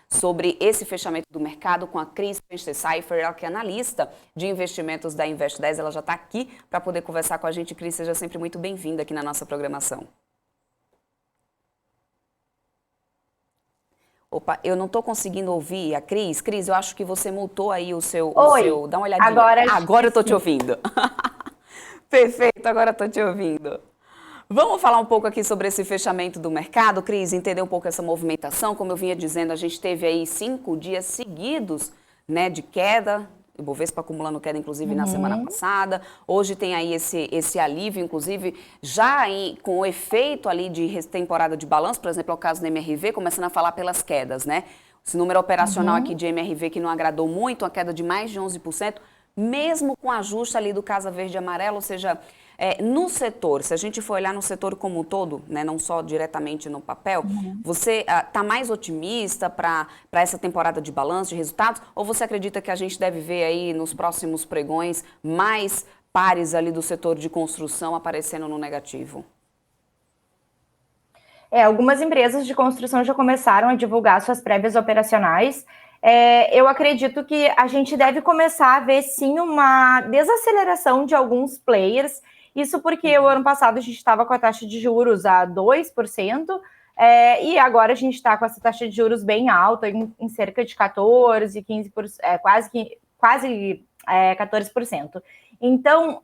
sobre esse fechamento do mercado com a Cris Penstecyfer, ela que é analista de investimentos da Invest10. Ela já está aqui para poder conversar com a gente. Cris, seja sempre muito bem-vinda aqui na nossa programação. Opa, eu não estou conseguindo ouvir a Cris. Cris, eu acho que você mutou aí o seu... Dá uma olhadinha. Agora eu estou te ouvindo. Perfeito, agora estou te ouvindo. Vamos falar um pouco aqui sobre esse fechamento do mercado, Cris, entender um pouco essa movimentação. Como eu vinha dizendo, a gente teve aí 5 dias seguidos, né, de queda, o Bovespa acumulando queda, inclusive, na semana passada. Hoje tem aí esse alívio, inclusive, já com o efeito ali de temporada de balanço, por exemplo, é o caso da MRV, começando a falar pelas quedas, né? Esse número operacional aqui de MRV que não agradou muito, uma queda de mais de 11%, mesmo com ajuste ali do Casa Verde e Amarelo, ou seja... no setor, se a gente for olhar no setor como um todo, né, não só diretamente no papel, você está mais otimista para essa temporada de balanço, de resultados, ou você acredita que a gente deve ver aí nos próximos pregões mais pares ali do setor de construção aparecendo no negativo? Algumas empresas de construção já começaram a divulgar suas prévias operacionais. Eu acredito que a gente deve começar a ver, sim, uma desaceleração de alguns players. Isso porque o ano passado a gente estava com a taxa de juros a 2%, e agora a gente está com essa taxa de juros bem alta, em cerca de 14%, 15%, quase 14%. Então,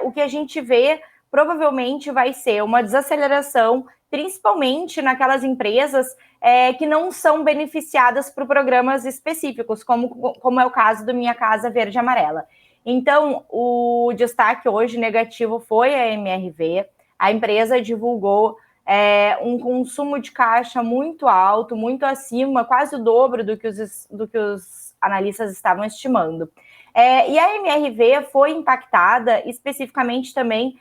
o que a gente vê provavelmente vai ser uma desaceleração, principalmente naquelas empresas que não são beneficiadas por programas específicos, como é o caso do Minha Casa Verde e Amarela. Então, o destaque hoje negativo foi a MRV. A empresa divulgou um consumo de caixa muito alto, muito acima, quase o dobro do que os analistas estavam estimando. E a MRV foi impactada especificamente também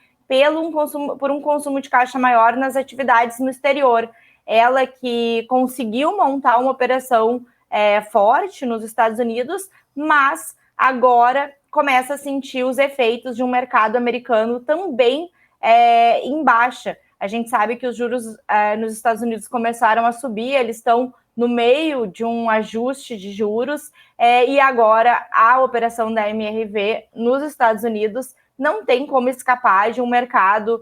por um consumo de caixa maior nas atividades no exterior. Ela que conseguiu montar uma operação forte nos Estados Unidos, mas agora começa a sentir os efeitos de um mercado americano também em baixa. A gente sabe que os juros nos Estados Unidos começaram a subir, eles estão no meio de um ajuste de juros, e agora a operação da MRV nos Estados Unidos não tem como escapar de um mercado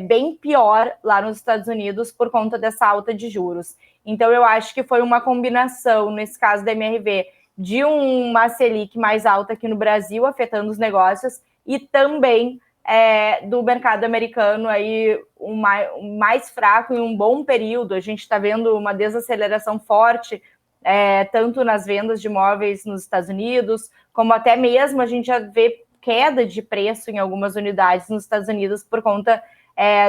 bem pior lá nos Estados Unidos por conta dessa alta de juros. Então, eu acho que foi uma combinação, nesse caso da MRV, de uma Selic mais alta aqui no Brasil, afetando os negócios, e também do mercado americano aí mais fraco em um bom período. A gente está vendo uma desaceleração forte, tanto nas vendas de imóveis nos Estados Unidos, como até mesmo a gente já vê queda de preço em algumas unidades nos Estados Unidos por conta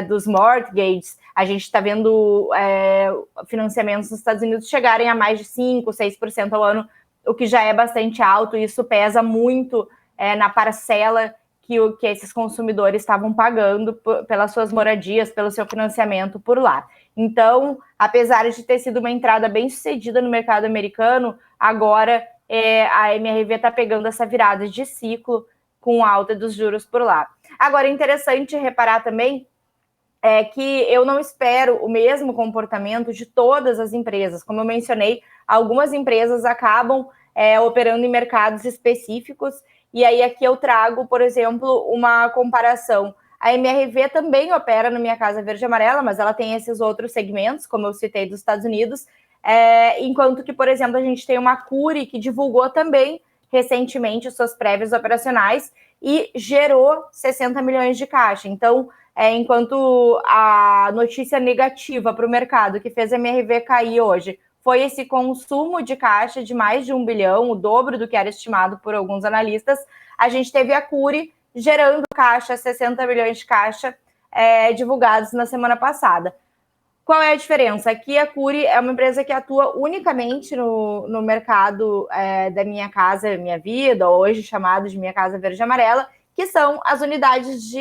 dos mortgages. A gente está vendo financiamentos nos Estados Unidos chegarem a mais de 5%, 6% ao ano, o que já é bastante alto, e isso pesa muito na parcela que esses consumidores estavam pagando pelas suas moradias, pelo seu financiamento por lá. Então, apesar de ter sido uma entrada bem sucedida no mercado americano, agora a MRV está pegando essa virada de ciclo com alta dos juros por lá. Agora, é interessante reparar também que eu não espero o mesmo comportamento de todas as empresas. Como eu mencionei, algumas empresas acabam operando em mercados específicos, e aí aqui eu trago, por exemplo, uma comparação. A MRV também opera no Minha Casa Verde e Amarela, mas ela tem esses outros segmentos, como eu citei, dos Estados Unidos, enquanto que, por exemplo, a gente tem uma Cury que divulgou também recentemente suas prévias operacionais e gerou 60 milhões de caixa. Então, enquanto a notícia negativa para o mercado que fez a MRV cair hoje foi esse consumo de caixa de mais de 1 bilhão, o dobro do que era estimado por alguns analistas, a gente teve a Cury gerando caixa, 60 milhões de caixa divulgados na semana passada. Qual é a diferença? Aqui a Cury é uma empresa que atua unicamente no mercado da Minha Casa Minha Vida, hoje chamado de Minha Casa Verde e Amarela, que são as unidades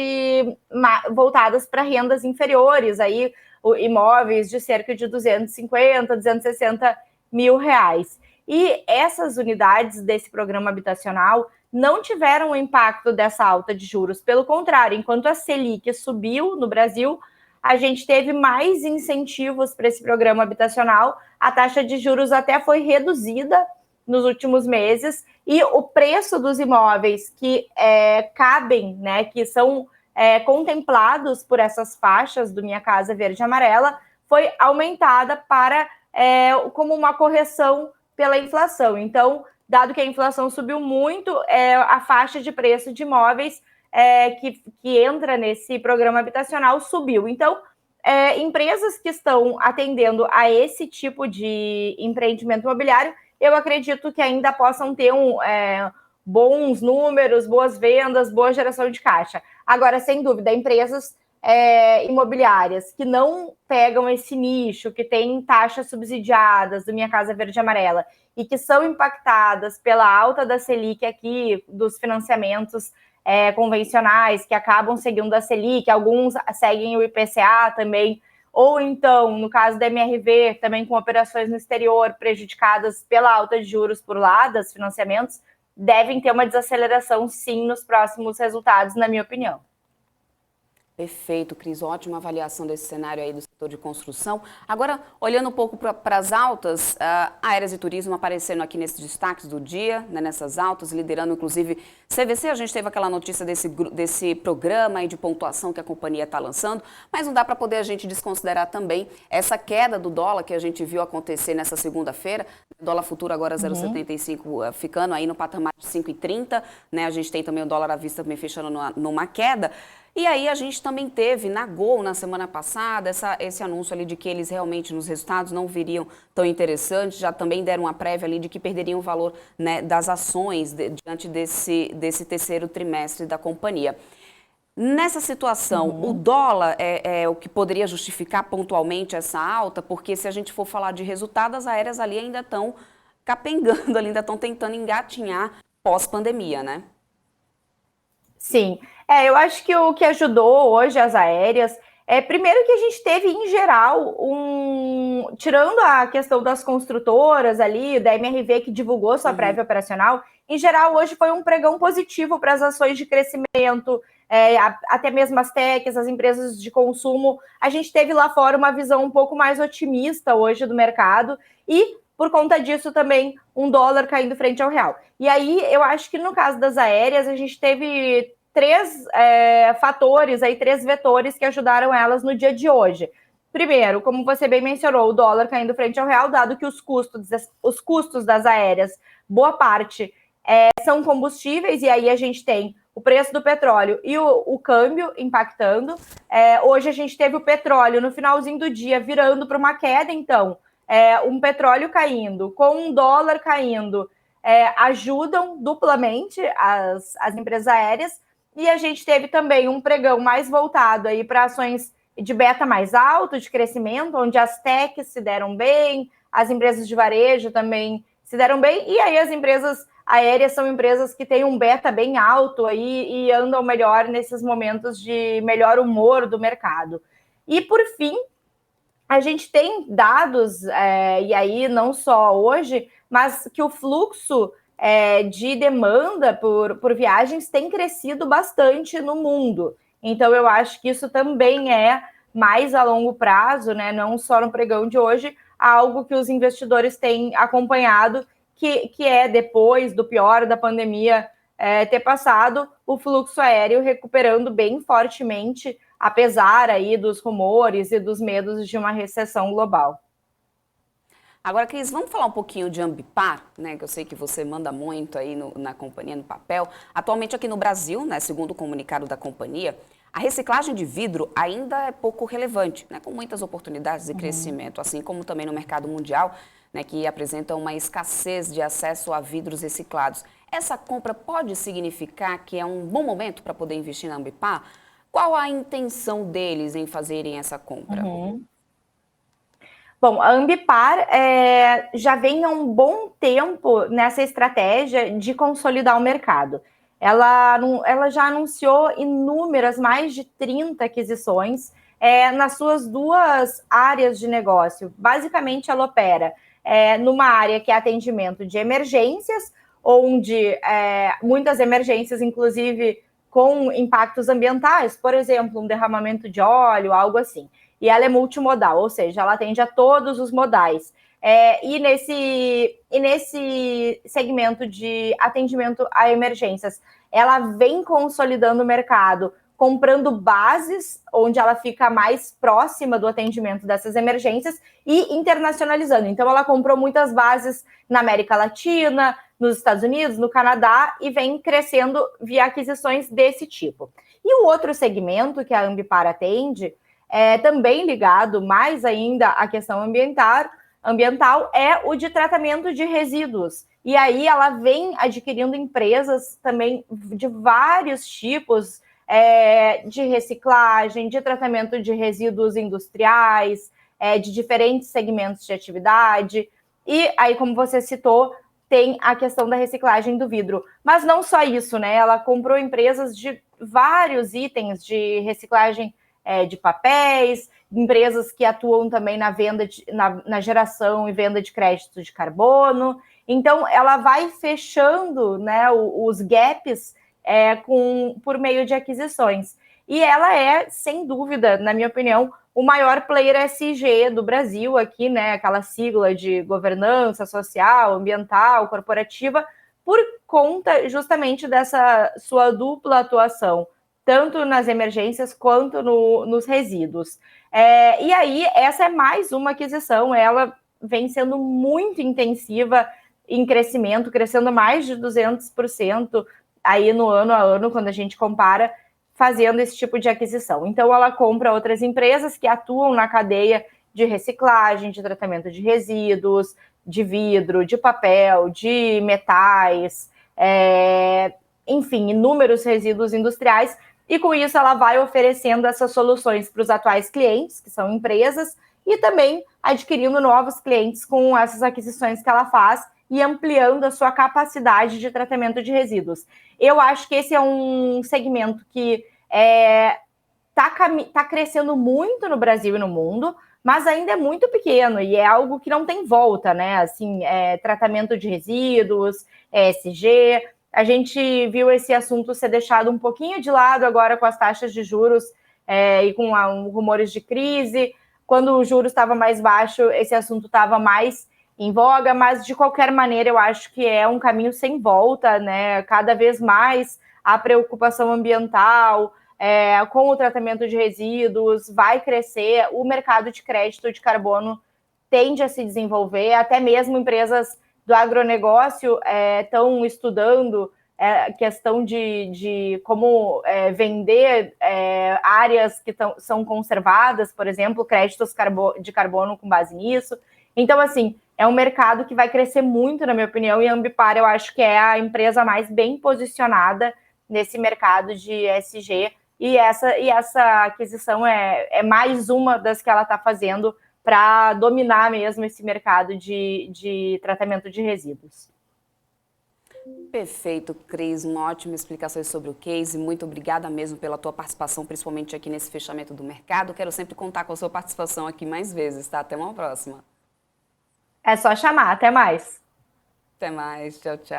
voltadas para rendas inferiores, aí, imóveis de cerca de 250, 260 mil reais. E essas unidades desse programa habitacional não tiveram o impacto dessa alta de juros. Pelo contrário, enquanto a Selic subiu no Brasil, a gente teve mais incentivos para esse programa habitacional, a taxa de juros até foi reduzida nos últimos meses, e o preço dos imóveis que cabem, né, que são contemplados por essas faixas do Minha Casa Verde e Amarela, foi aumentada para como uma correção pela inflação. Então, dado que a inflação subiu muito, a faixa de preço de imóveis que entra nesse programa habitacional subiu. Então, empresas que estão atendendo a esse tipo de empreendimento imobiliário, eu acredito que ainda possam ter bons números, boas vendas, boa geração de caixa. Agora, sem dúvida, empresas imobiliárias que não pegam esse nicho, que têm taxas subsidiadas do Minha Casa Verde e Amarela e que são impactadas pela alta da Selic aqui, dos financiamentos convencionais, que acabam seguindo a Selic, alguns seguem o IPCA também, ou então, no caso da MRV, também com operações no exterior prejudicadas pela alta de juros por lá, dos financiamentos, devem ter uma desaceleração, sim, nos próximos resultados, na minha opinião. Perfeito, Cris. Ótima avaliação desse cenário aí do setor de construção. Agora, olhando um pouco para as altas, Aéreas e Turismo aparecendo aqui nesses destaques do dia, né, nessas altas, liderando inclusive CVC. A gente teve aquela notícia desse programa aí de pontuação que a companhia está lançando, mas não dá para poder a gente desconsiderar também essa queda do dólar que a gente viu acontecer nessa segunda-feira. Dólar futuro agora 0,75, ficando aí no patamar de 5,30, né? A gente tem também o dólar à vista também fechando numa queda. E aí a gente também teve na Gol, na semana passada, esse anúncio ali de que eles realmente nos resultados não viriam tão interessantes, já também deram uma prévia ali de que perderiam o valor, né, das ações diante desse terceiro trimestre da companhia. Nessa situação, o dólar é o que poderia justificar pontualmente essa alta, porque se a gente for falar de resultados, as aéreas ali ainda estão capengando, ainda estão tentando engatinhar pós-pandemia, né? Sim, eu acho que o que ajudou hoje as aéreas primeiro que a gente teve, em geral, tirando a questão das construtoras ali, da MRV que divulgou sua prévia operacional, em geral, hoje foi um pregão positivo para as ações de crescimento, até mesmo as techs, as empresas de consumo. A gente teve lá fora uma visão um pouco mais otimista hoje do mercado e, por conta disso, também um dólar caindo frente ao real. E aí, eu acho que no caso das aéreas, a gente teve três fatores, três vetores que ajudaram elas no dia de hoje. Primeiro, como você bem mencionou, o dólar caindo frente ao real, dado que os custos das aéreas, boa parte, são combustíveis, e aí a gente tem o preço do petróleo e o câmbio impactando. Hoje a gente teve o petróleo no finalzinho do dia virando para uma queda, então, um petróleo caindo, com um dólar caindo, ajudam duplamente as empresas aéreas. E a gente teve também um pregão mais voltado aí para ações de beta mais alto, de crescimento, onde as techs se deram bem, as empresas de varejo também se deram bem, e aí as empresas aéreas são empresas que têm um beta bem alto aí e andam melhor nesses momentos de melhor humor do mercado. E, por fim, a gente tem dados, e aí não só hoje, mas que o fluxo de demanda por viagens tem crescido bastante no mundo. Então, eu acho que isso também é mais a longo prazo, né? Não só no pregão de hoje, algo que os investidores têm acompanhado, que é depois do pior da pandemia ter passado, o fluxo aéreo recuperando bem fortemente, apesar aí dos rumores e dos medos de uma recessão global. Agora, Cris, vamos falar um pouquinho de Ambipar, né? Que eu sei que você manda muito aí na companhia, no papel. Atualmente aqui no Brasil, né, segundo o comunicado da companhia, a reciclagem de vidro ainda é pouco relevante, né, com muitas oportunidades de crescimento, assim como também no mercado mundial, né, que apresenta uma escassez de acesso a vidros reciclados. Essa compra pode significar que é um bom momento para poder investir na Ambipar? Qual a intenção deles em fazerem essa compra? Bom, a Ambipar já vem há um bom tempo nessa estratégia de consolidar o mercado. Ela já anunciou inúmeras, mais de 30 aquisições nas suas duas áreas de negócio. Basicamente, ela opera numa área que é atendimento de emergências, onde muitas emergências, inclusive com impactos ambientais, por exemplo, um derramamento de óleo, algo assim. E ela é multimodal, ou seja, ela atende a todos os modais. E nesse segmento de atendimento a emergências, ela vem consolidando o mercado, comprando bases onde ela fica mais próxima do atendimento dessas emergências e internacionalizando. Então, ela comprou muitas bases na América Latina, nos Estados Unidos, no Canadá, e vem crescendo via aquisições desse tipo. E o outro segmento que a Ambipar atende, também ligado mais ainda à questão ambiental, é o de tratamento de resíduos. E aí ela vem adquirindo empresas também de vários tipos, de reciclagem, de tratamento de resíduos industriais, de diferentes segmentos de atividade. E aí, como você citou, tem a questão da reciclagem do vidro. Mas não só isso, né? Ela comprou empresas de vários itens de reciclagem de papéis, empresas que atuam também na venda, na geração e venda de crédito de carbono. Então, ela vai fechando, né, os gaps por meio de aquisições. E ela é, sem dúvida, na minha opinião, o maior player SG do Brasil aqui, né, aquela sigla de governança social, ambiental, corporativa, por conta justamente dessa sua dupla atuação, tanto nas emergências quanto nos resíduos. E aí, essa é mais uma aquisição, ela vem sendo muito intensiva em crescimento, crescendo mais de 200% aí no ano a ano, quando a gente compara, fazendo esse tipo de aquisição. Então, ela compra outras empresas que atuam na cadeia de reciclagem, de tratamento de resíduos, de vidro, de papel, de metais, enfim, inúmeros resíduos industriais, e com isso ela vai oferecendo essas soluções para os atuais clientes, que são empresas, e também adquirindo novos clientes com essas aquisições que ela faz e ampliando a sua capacidade de tratamento de resíduos. Eu acho que esse é um segmento que está crescendo muito no Brasil e no mundo, mas ainda é muito pequeno e é algo que não tem volta, né? Assim, tratamento de resíduos, ESG. A gente viu esse assunto ser deixado um pouquinho de lado agora com as taxas de juros e com rumores de crise. Quando o juros estava mais baixo, esse assunto estava mais em voga, mas de qualquer maneira eu acho que é um caminho sem volta, né? Cada vez mais a preocupação ambiental com o tratamento de resíduos vai crescer, o mercado de crédito de carbono tende a se desenvolver, até mesmo empresas do agronegócio estão estudando a questão de como vender áreas que são conservadas, por exemplo, créditos de carbono com base nisso. Então, assim, é um mercado que vai crescer muito, na minha opinião, e a Ambipar eu acho que é a empresa mais bem posicionada nesse mercado de ESG, e essa aquisição é mais uma das que ela está fazendo para dominar mesmo esse mercado de tratamento de resíduos. Perfeito, Cris, uma ótima explicação sobre o case, muito obrigada mesmo pela tua participação, principalmente aqui nesse fechamento do mercado. Quero sempre contar com a sua participação aqui mais vezes, tá? Até uma próxima. É só chamar, até mais. Até mais, tchau, tchau.